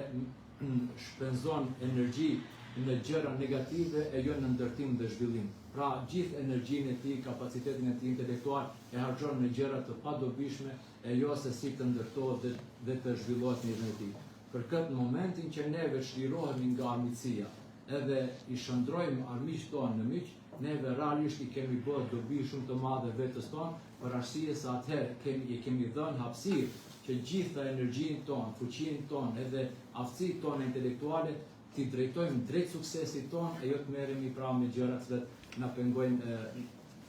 Speaker 1: shpenzon energji në gjëra negative e jo në ndërtim dhe zhvillim. Pra gjithë energjinë e tij, kapacitetin e tij intelektual e harxhon në gjëra të padobishme e jo se si të ndërtohet dhe të zhvillohet në jetën e tij. Për këtë momentin që neve çlirohemi nga armiqësia, edhe i shndrojmë armiqt tonë në miq, neve realisht i kemi bërë dobi shumë të madhe vetes tonë, për arsye se atëherë i kemi dhënë hapësirë që gjitha energjinë tonë, fuqinë tonë, edhe aftësitë tona intelektuale t'i drejtojmë drejt suksesit tonë e jo të merremi pra me gjërat që na pengojnë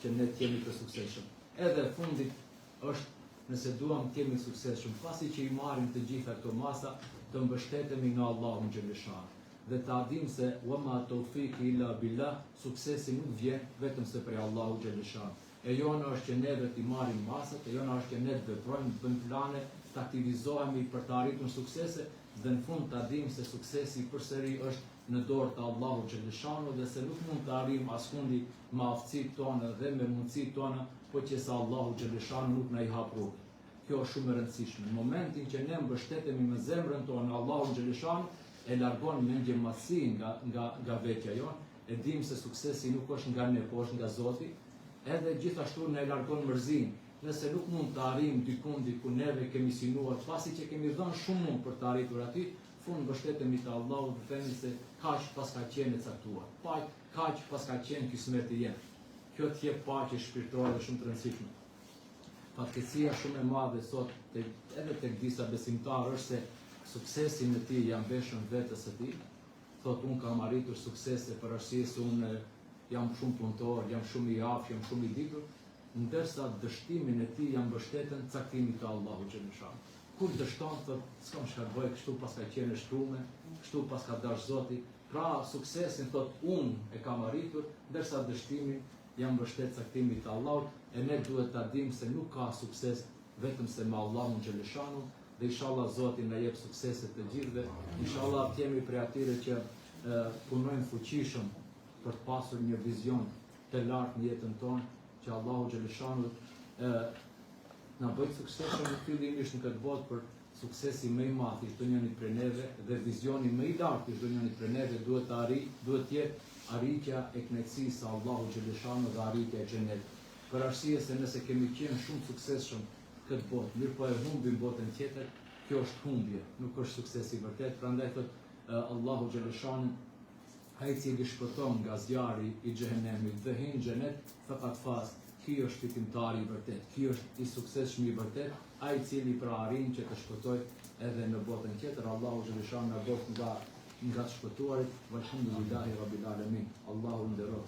Speaker 1: që ne të jemi të suksesshëm. Edhe fundit është nëse duam të jemi suksesshëm, pasi që i marrim të gjitha këto masa, të mbështetemi në Allahun xhaleshah. Dhe ta dim se wama tawfiqi illa billah, suksesi nuk vjen vetëm se prej Allahut xhaleshah. E jona është që ne do t'i marrim masat, e jona është që ne të veprojmë, të bëjmë plane, të aktivizohemi për të arritur suksese, dhe në fund ta dim se suksesi përsëri është në dorë të Allahut xhaleshah dhe se nuk mund të arrijmë askundi me aftësitë tona dhe me mundësitë tona, po që sa Allahu xhaleshah nuk na i hap rrugën. Kjo është shumë e rëndësishme. Në momentin që ne mbështetemi me zemrën tonë Allahun xhaleshah, e largon mendjemasi nga vetja jonë, e dim se suksesi nuk është nga ne, po është nga Zoti, edhe gjithashtu ne largon mërzinë. Nëse nuk mund të arrijmë diku neve kemi synuar, pasi që kemi dhënë shumë mund për të arritur aty, fund mbështetemi te Allahu dhe themi se kaq pas ka qenë e caktuar. Kaq pas ka qenë kismeti jem. Kjo të jep paqe shpirtërore dhe shumë të rëndësishme. Fatkeqësia shumë e madhe sot edhe tek disa besimtarë është se suksesin e tij janë veshën vetes së tij. Thotë unë kam arritur suksese për arsye se unë jam shumë punëtor, jam shumë i aftë, jam shumë i ditur, ndërsa dështimin e tij janë mbështeten caktimit të Allahut xhaleshah. Kur dështon thotë s'kam çfarë bëj, kështu pas ka qenë shtrume, kështu pas ka dash Zoti. Pra suksesin thotë unë e kam arritur, ndërsa dështimin janë mbështet caktimit të Allahut, e ne duhet ta dimë se nuk ka sukses vetëm se me Allahun xhaleshah. Dhe inshallah Zoti na jep suksese të gjithëve. Inshallah të jemi prej atyre që punojnë fuqishëm për të pasur një vizion të lartë në jetën tonë, që Allahu xhaleshah na bëj suksesshëm fillimisht në këtë botë, për suksesi më i madh i çdo njëri prej neve dhe vizioni më i lartë i çdo njëri prej neve duhet të jetë arritja e kënaqësisë së Allahut xhaleshah dhe arritja e xhenetit. Për arsye se nëse kemi qenë shumë suksesshëm këtë botë, mirë po e humbim botën tjetër, kjo është humbje, nuk është suksesi i vërtet. Prandaj thotë Allahu xhaleshah, ai i cili shpëton nga zjarri i xhehenemit dhe hyn në xhenet, faqat faz, ky është fitimtari i vërtet, ky është i suksesshëm i vërtet, ai i cili pra arrin që të shpëtojë edhe në botën tjetër. Allahu xhaleshah na bëft nga të shpëtuarit. Walhamdulillahi rabbil alamin. Allahu nderoj